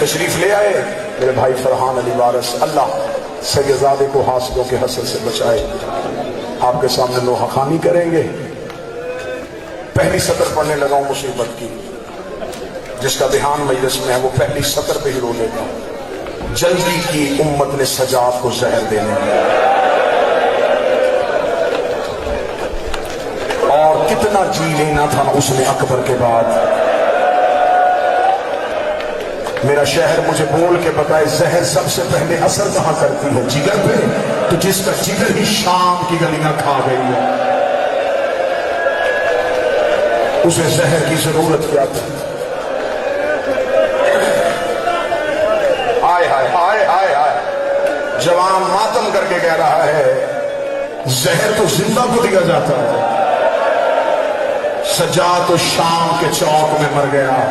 تشریف لے آئے میرے بھائی فرحان علی وارث، اللہ سیدزادے کو حاسدوں کے حسد سے بچائے۔ آپ کے سامنے نوحہ خوانی کریں گے۔ پہلی سطر پڑھنے لگا ہوں مصیبت کی، جس کا دھیان مجلس میں ہے وہ پہلی سطر پہ ہی رو لے گا۔ جلدی کی امت نے سجاد کو زہر دینے میں، اور کتنا جی لینا تھا اس نے اکبر کے بعد۔ میرا شہر مجھے بول کے بتائے زہر سب سے پہلے اثر کہاں کرتی ہے؟ جگر پہ؟ تو جس کا جگر ہی شام کی گلیاں کھا گئی ہے اسے زہر کی ضرورت کیا تھی؟ آئے ہائے ہائے ہائے ہائے، جوان ماتم کر کے کہہ رہا ہے زہر تو زندہ کو دیا جاتا ہے، سجاد تو شام کے چوک میں مر گیا۔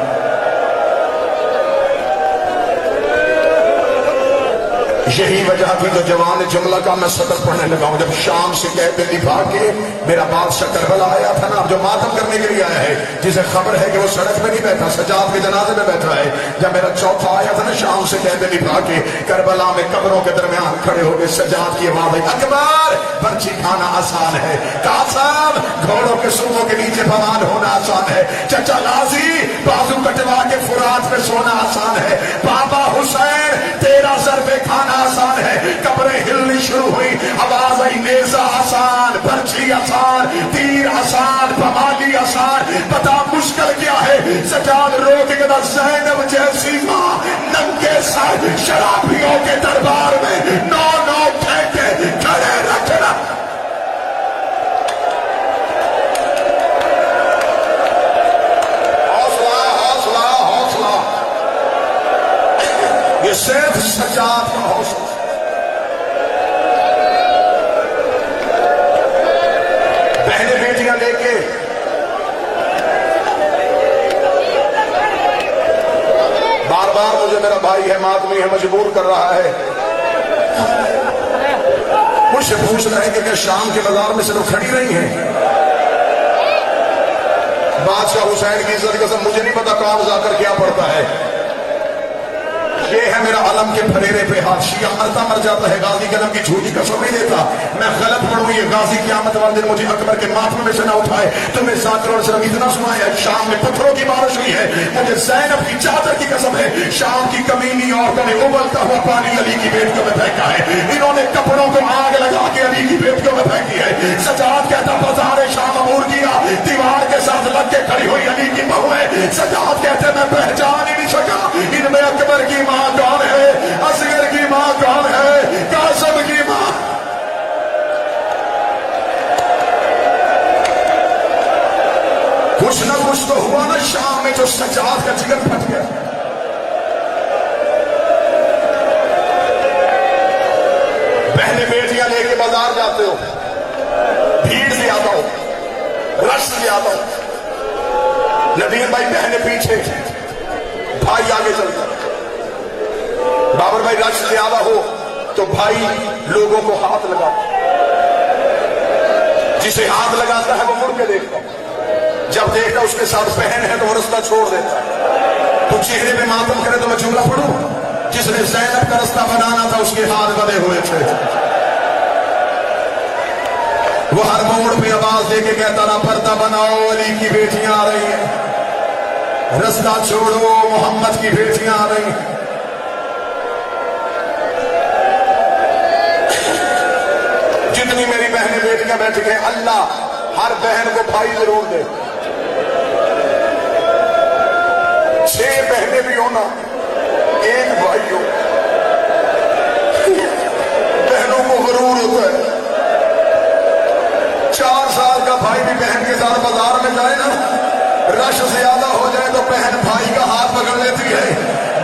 یہی وجہ تھی تو جوان جملہ کا میں سطر پڑھنے لگا ہوں۔ جب شام سے کہتے نبھا کے میرا بادشاہ کربلا آیا تھا نا، جو ماتم کرنے کے لیے آیا ہے، جسے خبر ہے کہ وہ سڑک پہ نہیں بیٹھا، سجاد کے جنازے میں بیٹھا ہے۔ جب میرا چوتھا آیا تھا نا شام سے کہتے نبھا کے، کربلا میں قبروں کے درمیان کھڑے ہو گئے، سجاد کی آواز ہے اکبر برچی کھانا آسان ہے، قاسم گھوڑوں کے سوموں کے نیچے بوال ہونا آسان ہے، چچا غازی بازو کٹوا کے فرات پہ سونا آسان ہے، بابا حسین تیرا سر پہ کھانا آسان ہے۔ قبریں ہلنی شروع ہوئی، آواز آئی نیزہ آسان، برچھی آسان، تیر آسان، بمالی آسان، پتا مشکل کیا ہے؟ سجاد رو کے کہتا زینب جیسی ماں ننگے سر شرابیوں کے دربار میں نو نو ٹھیکے کھڑے رکھنا۔ حوصلہ حوصلہ حوصلہ، یہ صرف سجاد کا حوصلہ۔ بہنیں بیٹیاں لے کے بار بار مجھے میرا بھائی ہے ماتمی ہے مجبور کر رہا ہے، مجھ سے پوچھ رہے ہیں کہ کیا شام کے بازار میں صرف کھڑی رہی ہیں؟ بادشاہ حسین کی عزت قسم مجھے نہیں پتا کہاں جا کر کیا پڑتا ہے۔ یہ ہے میرا علم کے پھریرے پہ ہاتھ، شیعہ مرتا مر جاتا ہے، غازی کے علم کی جھوٹی قسم نہیں دیتا۔ میں غلط پڑھوں یہ غازی قیامت والے دن مجھے اکبر کے ماتم میں سے نہ اٹھائے۔ تمہیں ذاکر اور صرف اتنا سنایا ہے شام میں پتھروں کی بارش ہوئی ہے، مجھے زینب کی چادر کی قسم ہے، شام کی کمینی عورتوں نے ابلتا ہوا پانی علی کی بیٹیوں میں پھینکا ہے، انہوں نے کپڑوں کو آگ لگا کے علی کی بیٹیوں میں پھینکی ہے۔ سجاد کہتا بازار شام عبور کیا، دیوار کے ساتھ لگ کے کھڑی ہوئی علی کی بہو ہے۔ سجاد کہتے میں پہچان ہی نہیں سکا ان میں اکبر کی ماں کون ہے، اصغر کی ماں کون ہے، قاسم کی ماں۔ کچھ نہ کچھ تو ہوا نا شام میں جو سجاد کا جگر پھٹ گیا۔ بہنیں بیٹیاں لے کے بازار جاتے ہو، بھیڑ سے آتا ہو، رش سے آتا ہو، ندیم بھائی بہنیں پیچھے، بھائی آگے چلتا، بابر بھائی رش زیادہ ہو تو بھائی لوگوں کو ہاتھ لگاتا، جسے ہاتھ لگاتا ہے وہ مڑ کے دیکھتا، جب دیکھتا اس کے ساتھ بہن ہے تو وہ رستہ چھوڑ دیتا ہے۔ تو چہرے پہ ماتم کرے تو میں جملہ پڑھوں، جس نے زینب کا رستہ بنانا تھا اس کے ہاتھ بندھے ہوئے تھے۔ وہ ہر موڑ پہ آواز دے کے کہتا نا پردہ بناؤ علی کی بیٹیاں آ رہی ہیں، رستہ چھوڑو محمد کی بیٹیاں آ رہی ہیں۔ جتنی میری بہنیں بیٹیاں بیٹھ گئے اللہ ہر بہن کو بھائی ضرور دے، 6 بہنیں بھی ہونا ایک بھائی ہو، بہنوں کو غرور ہوتا ہے۔ 4 سال کا بھائی بھی بہن کے ساتھ بازار میں جائے نا، رش زیادہ ہو جائے تو بہن بھائی کا ہاتھ پکڑ لیتی ہے،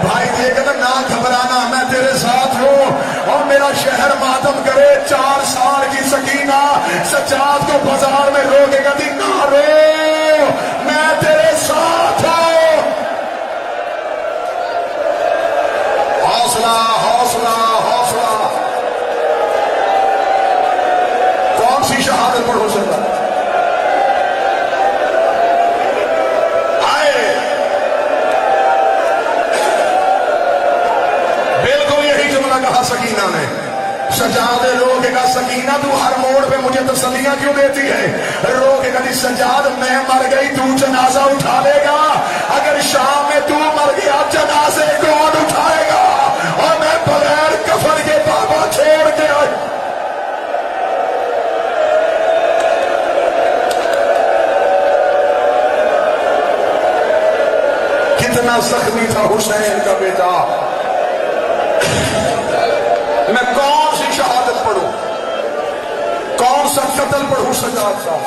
بھائی دیکھ کر نہ گھبرانا میں تیرے ساتھ ہوں، اور میرا شہر ماتم کرے 4 سال کی سکینہ سجاد کو بازار میں رو کے کہتی نہ رو میں تیرے ساتھ ہوں۔ حوصلہ حوصلہ حوصلہ، کون سی شہادت پر ہو سکتا تھا سکینہ نے. سجاد رو کے کہا سکینہ تو ہر موڑ پہ مجھے تسلیاں کیوں دیتی ہے؟ رو کے کہا سجاد میں مر گئی تو جنازہ اٹھا لے گا. اگر شام میں تو مر گیا جنازے کون اٹھائے گا؟ اور میں بغیر کفن کے بابا چھوڑ کے آئی. کتنا زخمی تھا حسین کا بیٹا. میں کون سی شہادت پڑھوں، کون سا قتل پڑھوں سجاد کا؟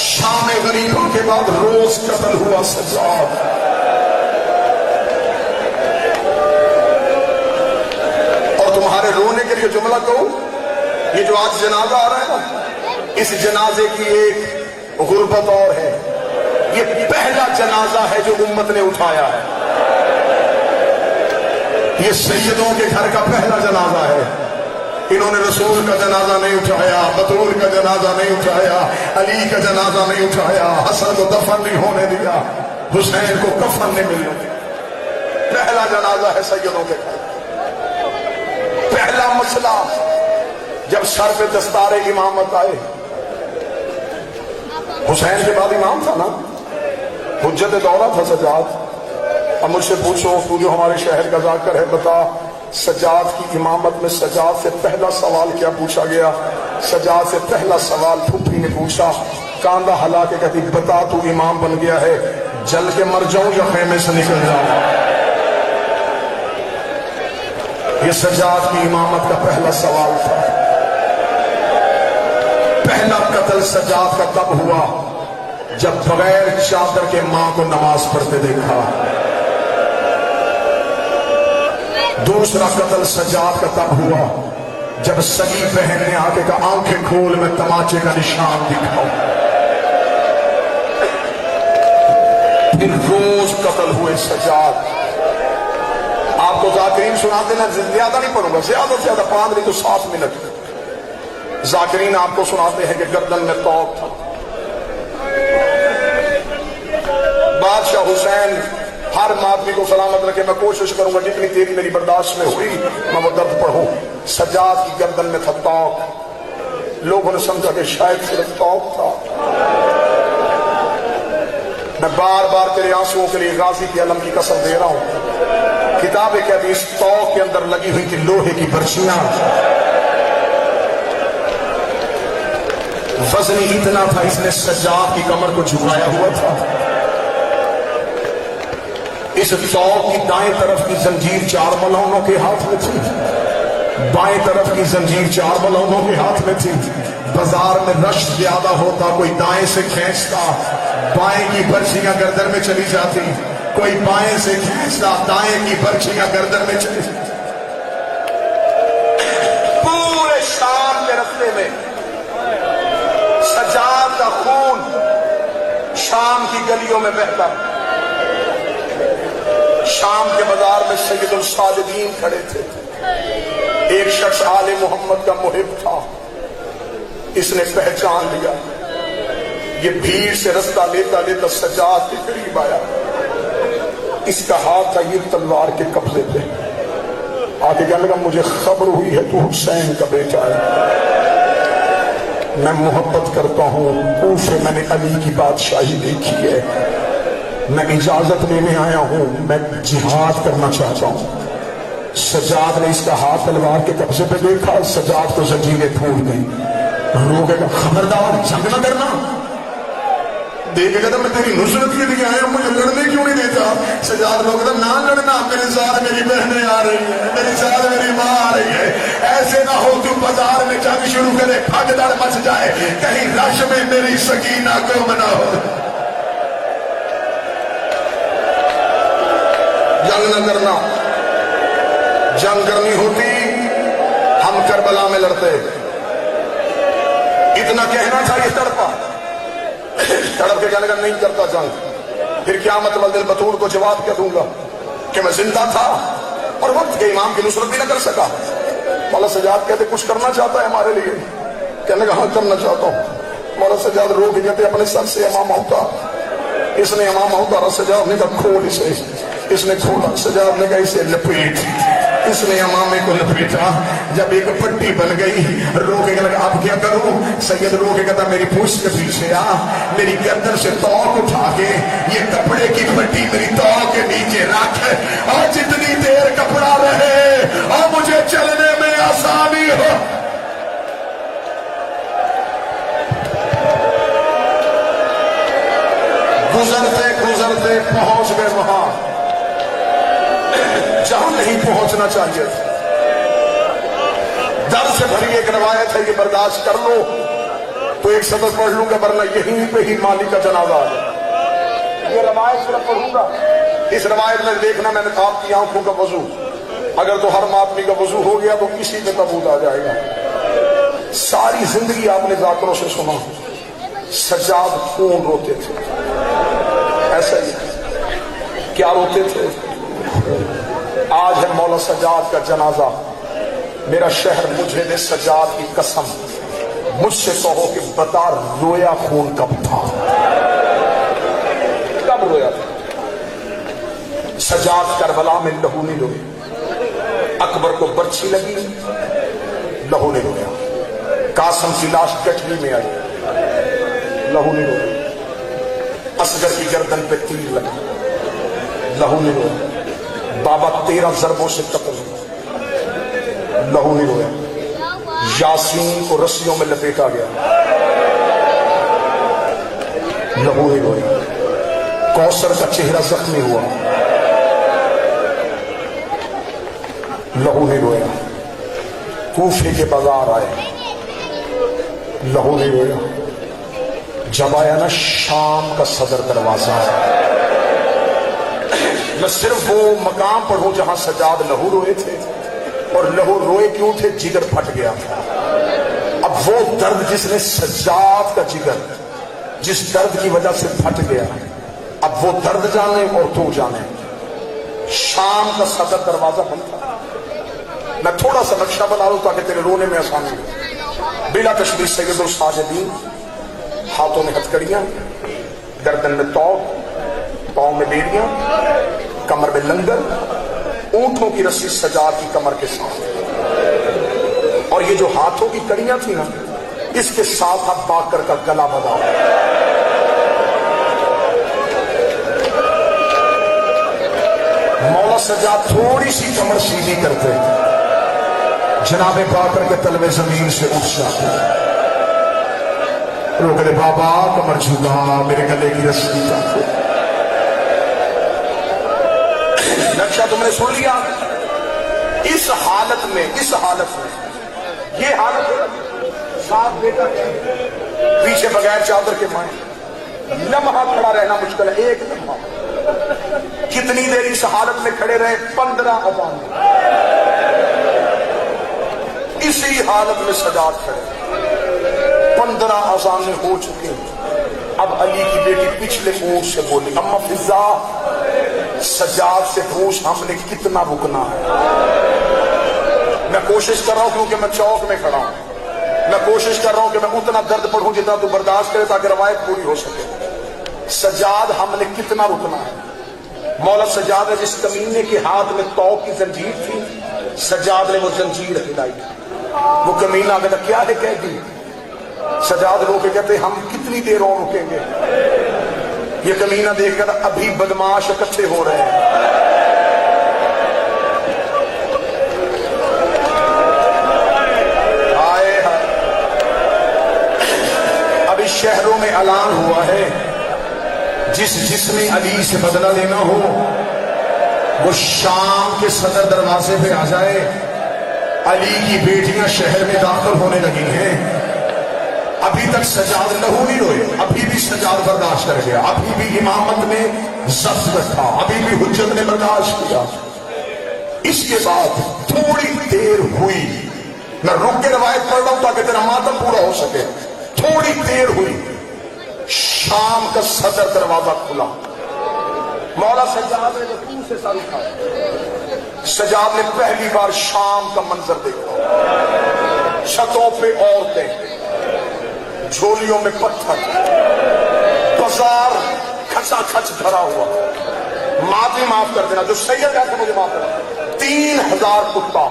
شام غریبوں کے بعد روز قتل ہوا سجاد. اور تمہارے رونے کے لیے جملہ کہوں، یہ جو آج جنازہ آ رہا ہے نا، اس جنازے کی ایک غربت اور ہے. یہ پہلا جنازہ ہے جو امت نے اٹھایا ہے. یہ سیدوں کے گھر کا پہلا جنازہ ہے. انہوں نے رسول کا جنازہ نہیں اٹھایا، بطول کا جنازہ نہیں اٹھایا، علی کا جنازہ نہیں اٹھایا، حسن کو دفن نہیں ہونے دیا، حسین کو کفن نہیں ملنے دیا. پہلا جنازہ ہے سیدوں کے گھر. پہلا مسئلہ جب سر پہ دستار امامت آئے، حسین کے بعد امام تھا نا، حجت دورہ تھا سجاد. اب مجھ سے پوچھو، تو جو ہمارے شہر کا ذاکر ہے، بتا سجاد کی امامت میں سجاد سے پہلا سوال کیا پوچھا گیا؟ سجاد سے پہلا سوال پھوپھی نے پوچھا، کاندھا ہلا کے کہتی بتا تو امام بن گیا ہے، جل کے مر جاؤں یا خیمے سے نکل جاؤں؟ یہ سجاد کی امامت کا پہلا سوال تھا. پہلا قتل سجاد کا تب ہوا جب بغیر چادر کے ماں کو نماز پڑھتے دیکھا. دوسرا قتل سجاد کا تب ہوا جب سگی بہن نے آ کے کہا آنکھیں کھول میں تماچے کا نشان دکھاؤں. پھر روز قتل ہوئے سجاد. آپ کو ذاکرین سناتے نا، زیادہ نہیں پڑھوں گا، زیادہ سے زیادہ 5 نہیں تو 7 منٹ. ذاکرین آپ کو سناتے ہیں کہ گردن میں توق تھا. بادشاہ حسین ہر آدمی کو سلامت رکھے. میں کوشش کروں گا جتنی تیری میری برداشت میں ہوئی میں وہ درد پڑھوں. سجاد کی گردن میں تھا توق. لوگوں نے سمجھا کہ شاید صرف توق تھا. میں بار بار تیرے آنسوؤں کے لیے غازی کی علم کی قسم دے رہا ہوں. کتابیں کہتی ہیں اس توق کے اندر لگی ہوئی تھی لوہے کی برچیاں. وزن اتنا تھا اس نے سجاد کی کمر کو جھکایا ہوا تھا. اس توق کی دائیں طرف کی زنجیر 4 ملونوں کے ہاتھ میں تھی، بائیں طرف کی زنجیر 4 ملونوں کے ہاتھ میں تھی. بازار میں رش زیادہ ہوتا، کوئی دائیں سے کھینچتا، بائیں کی برچیاں گردن میں چلی جاتی، کوئی بائیں سے کھینچتا، دائیں کی برچیاں گردن میں چلی جاتی. پورے شام کے رستے میں سجاد کا خون شام کی گلیوں میں بہتا. شام کے بازار میں سید الساجدین کھڑے تھے. ایک شخص آل محمد کا محب تھا. اس نے پہچان لیا. یہ بھیڑ سے رستہ لیتا لیتا سجاد کے قریب آیا. اس کا ہاتھ تھا یہ تلوار کے قبضے پہ. آگے کہنے لگا مجھے خبر ہوئی ہے تو حسین کا بیٹا ہے. میں محبت کرتا ہوں. کوفے میں نے علی کی بادشاہی دیکھی ہے. میں اجازت لینے آیا ہوں. میں جہاد کرنا چاہتا ہوں. سجاد نے اس کا ہاتھ تلوار کے قبضے پہ دیکھا. سجاد کو زنجیریں پھوٹ گئی. رو گئے خبردار جنگ نہ کرنا. دیکھے گا میں تیری نصرت کے لیے آیا ہوں، مجھے لڑنے کیوں نہیں دیتا؟ سجاد لوگ نہ لڑنا، میرے ساتھ میری بہنیں آ رہی ہیں، میرے ساتھ میری ماں آ رہی ہے. ایسے نہ ہو تو بازار میں جنگ شروع کرے، بھگدڑ مچ جائے، کہیں رش میں میری سکینہ گم نہ ہو. جنگ نہ کرنا. جنگ کرنی ہوتی ہم کربلا میں لڑتے. اتنا کہنا تھا یہ تڑپا. تڑپ کے کہنے کا نہیں کرتا جنگ. پھر قیامت والے دن بطور کو جواب کیا دوں گا کہ میں زندہ تھا اور وقت کے امام کی نصرت بھی نہ کر سکا. مولا سجاد کہتے کچھ کرنا چاہتا ہے ہمارے لیے؟ کہنے کا ہاں کرنا چاہتا ہوں. مولا سجاد رو کے کہتے اپنے سر سے امام ہوتا. اس نے امام ہوتا. سجاد نے کہا کھول اسے. اس نے کھولا. سجاد نے کہا اسے لپیٹ. اس نے امامے کو لپیٹا، جب ایک پٹی بن گئی روکے گا، لگا اب کیا کروں؟ سید روکے گا، میری پوچھ کے پیچھے آ، میری گردن سے توق اٹھا کے یہ کپڑے کی پٹی میری توق کے نیچے رکھ، اور جتنی دیر کپڑا رہے اور مجھے چلنے میں آسانی ہو۔ گزرتے گزرتے پہنچ گئے وہاں جہاں نہیں پہنچنا چاہیے تھا۔ درد سے بھری ایک روایت ہے، یہ برداشت کر لو تو ایک سبق پڑھ لوں گا، ورنہ یہیں پہ ہی مالی کا جنازہ آ جائے۔ یہ روایت صرف پڑھوں گا، اس روایت میں دیکھنا میں نے آپ کی آنکھوں کا وضو، اگر تو ہر آدمی کا وضو ہو گیا تو کسی پہ تبوت آ جائے گا۔ ساری زندگی آپ نے ذاکروں سے سنا سجاد خون روتے تھے، ایسا ہی کیا روتے تھے؟ آج ہے مولا سجاد کا جنازہ، میرا شہر مجھے دے سجاد کی قسم، مجھ سے کہو کہ بتا رویا خون کب تھا؟ کب رویا تھا؟ سجاد کربلا میں لہو نہیں روئے، اکبر کو برچھی لگی لہو نہیں رویا، قاسم کی لاش گٹھلی میں آئی لہو نہیں رویا، اصغر کی گردن پہ تیر لگا لہو نہیں رویا، بابا 13 ضربوں سے قتل ہوا لہو نہیں رویا، یاسین کو رسیوں میں لپیٹا گیا لہو نہیں رویا، کوثر کا چہرہ زخمی ہوا لہو نہیں رویا، کوفے کے بازار آئے لہو نہیں رویا، جب آیا نا شام کا صدر دروازہ، میں صرف وہ مقام پڑھوں جہاں سجاد لہو روئے تھے، اور لہو روئے کیوں تھے؟ جگر پھٹ گیا تھا۔ اب وہ درد جس نے سجاد کا جگر جس درد کی وجہ سے پھٹ گیا، اب وہ درد جانے اور تو جانے۔ شام کا صدر دروازہ بند تھا، میں تھوڑا سا نقشہ بنا لوں تاکہ تیرے رونے میں آسانی ہو۔ بلا تشبیہ سید الساجدین، ہاتھوں میں ہتھکڑیاں، گردن میں توق، پاؤں میں بیڑیاں، کمر میں لنگر، اونٹوں کی رسی سجاد کی کمر کے ساتھ، اور یہ جو ہاتھوں کی کڑیاں تھیں نا، اس کے ساتھ اب باکر کا گلا بدا۔ مولا سجاد تھوڑی سی کمر سیدھی کرتے، جناب باکر کے تلوے زمین سے اٹھ جاتے، روک دے بابا کمر جھکا، میرے گلے کی رسی کا نقشہ تم نے سن لیا۔ اس حالت میں یہ حالت ساتھ بیٹا پیچھے بغیر چادر کے مائیں، لمحہ کھڑا رہنا مشکل ہے، ایک لمحہ۔ کتنی دیر اس حالت میں کھڑے رہے؟ 15 اذان، اسی حالت میں سجاد کھڑے، 15 اذانیں ہو چکے۔ اب علی کی بیٹی پچھلے اونٹ سے بولی، اما فضا سجاد سے پوچھ ہم نے کتنا رکنا ہے۔ میں کوشش کر رہا ہوں کیونکہ میں چوک میں کھڑا ہوں، میں کوشش کر رہا ہوں کہ میں اتنا درد پڑھوں جتنا تو برداشت کرے تاکہ روایت پوری ہو سکے۔ سجاد ہم نے کتنا رکنا ہے؟ مولا سجاد نے جس کمینے کے ہاتھ میں توق کی زنجیر تھی، سجاد نے وہ زنجیر ہلائی، وہ کمینہ کہتا کیا ہے کہہ دی؟ سجاد رو کے کہتے ہم کتنی دیر اور رکیں گے؟ یہ کمینہ دیکھ کر ابھی بدماش اکٹھے ہو رہے ہیں۔ ابھی شہروں میں اعلان ہوا ہے، جس نے علی سے بدلہ لینا ہو وہ شام کے صدر دروازے پہ آ جائے۔ علی کی بیٹیاں شہر میں داخل ہونے لگی ہیں، ابھی تک سجاد لہو نہیں روئے، ابھی بھی سجاد برداشت کر گیا، ابھی بھی امامت نے ضبط رکھا، ابھی بھی حجت نے برداشت کیا۔ اس کے بعد تھوڑی دیر ہوئی، میں رک کے روایت پڑھ رہا ہوں تاکہ تیرا ماتم پورا ہو سکے۔ تھوڑی دیر ہوئی، شام کا صدر دروازہ کھلا، مولا سجاد نے یقین سے سر اٹھایا۔ سجاد نے پہلی بار شام کا منظر دیکھا، چھتوں پہ عورتیں، جھولیوں میں پتھر، بازار کھچا کھچ بھرا ہوا۔ معافی معاف کر دینا، جو سید ہے تو مجھے معاف کرنا، 3000 کتا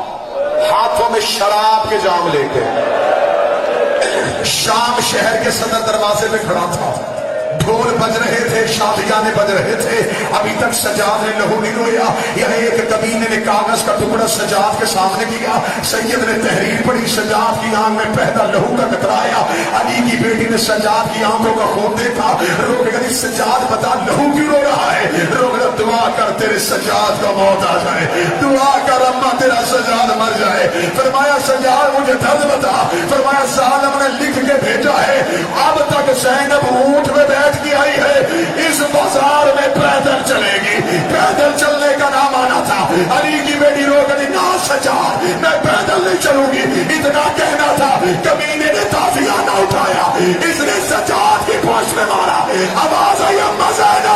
ہاتھوں میں شراب کے جام لے کے شام شہر کے صدر دروازے میں کھڑا تھا. ڈھول بج رہے تھے, شادیانے بج رہے تھے, ابھی تک سجاد نے لہو نہیں رویا. یہ ایک کمینے نے کاغذ کا ٹکڑا سجاد کے سامنے کیا. سید نے تحریر پڑھی, سجاد کی آنکھ میں پہلا لہو کا قطرہ. علی کی بیٹی نے سجاد کی آنکھوں کا خون دیکھا, رو کے کہی سجاد بتا لہو کیوں رو رہا ہے؟ رو کے دعا کر تیرے سجاد کا موت آ جائے, دعا کر اما تیرا سجاد مر جائے. فرمایا سجاد مجھے درد بتا. فرمایا ظالم نے لکھ کے بھیجا ہے اب تک زینب اونٹ میں بیٹھ کی آئی ہے, اس بازار میں پیدل چلے گی. پیدل چلنے کا نام آنا تھا. علی کی بیٹی رو گئی نا سجاد میں پیدل نہیں چلوں گی, اتنا کہنا تھا. کمینے نے تازیہ نہ اٹھایا, اس نے سجاد کی پوچھ میں مارا. آواز آئی اما زینب